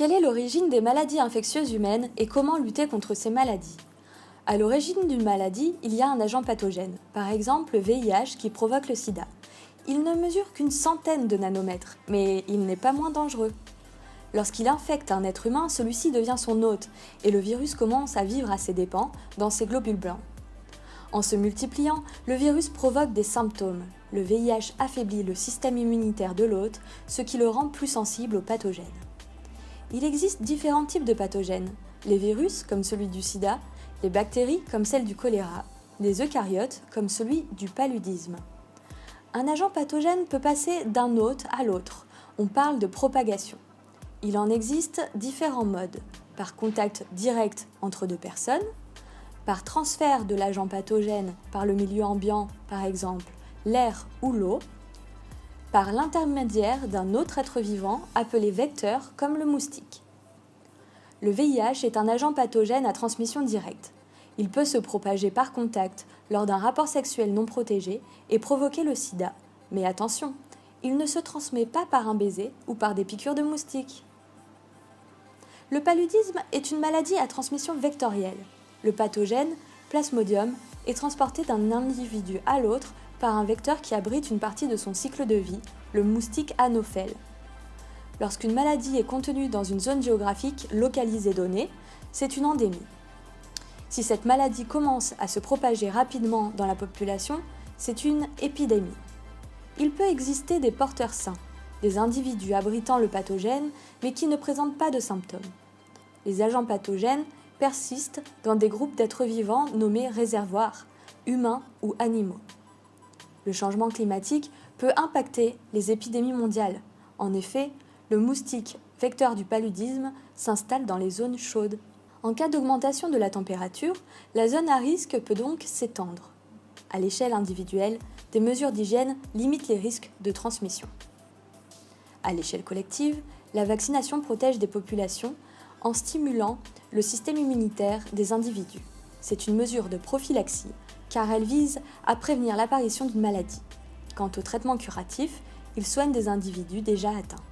Quelle est l'origine des maladies infectieuses humaines et comment lutter contre ces maladies? À l'origine d'une maladie, il y a un agent pathogène, par exemple le VIH qui provoque le sida. Il ne mesure qu'une centaine de nanomètres, mais il n'est pas moins dangereux. Lorsqu'il infecte un être humain, celui-ci devient son hôte et le virus commence à vivre à ses dépens dans ses globules blancs. En se multipliant, le virus provoque des symptômes. Le VIH affaiblit le système immunitaire de l'hôte, ce qui le rend plus sensible aux pathogènes. Il existe différents types de pathogènes. Les virus, comme celui du sida, les bactéries, comme celle du choléra, les eucaryotes, comme celui du paludisme. Un agent pathogène peut passer d'un hôte à l'autre. On parle de propagation. Il en existe différents modes. Par contact direct entre deux personnes, par transfert de l'agent pathogène par le milieu ambiant, par exemple l'air ou l'eau, par l'intermédiaire d'un autre être vivant appelé vecteur comme le moustique. Le VIH est un agent pathogène à transmission directe. Il peut se propager par contact lors d'un rapport sexuel non protégé et provoquer le sida. Mais attention, il ne se transmet pas par un baiser ou par des piqûres de moustiques. Le paludisme est une maladie à transmission vectorielle. Le pathogène, Plasmodium, est transporté d'un individu à l'autre par un vecteur qui abrite une partie de son cycle de vie, le moustique anophèle. Lorsqu'une maladie est contenue dans une zone géographique localisée donnée, c'est une endémie. Si cette maladie commence à se propager rapidement dans la population, c'est une épidémie. Il peut exister des porteurs sains, des individus abritant le pathogène mais qui ne présentent pas de symptômes. Les agents pathogènes persistent dans des groupes d'êtres vivants nommés réservoirs, humains ou animaux. Le changement climatique peut impacter les épidémies mondiales. En effet, le moustique, vecteur du paludisme, s'installe dans les zones chaudes. En cas d'augmentation de la température, la zone à risque peut donc s'étendre. À l'échelle individuelle, des mesures d'hygiène limitent les risques de transmission. À l'échelle collective, la vaccination protège des populations en stimulant le système immunitaire des individus. C'est une mesure de prophylaxie car elle vise à prévenir l'apparition d'une maladie. Quant au traitement curatif, il soigne des individus déjà atteints.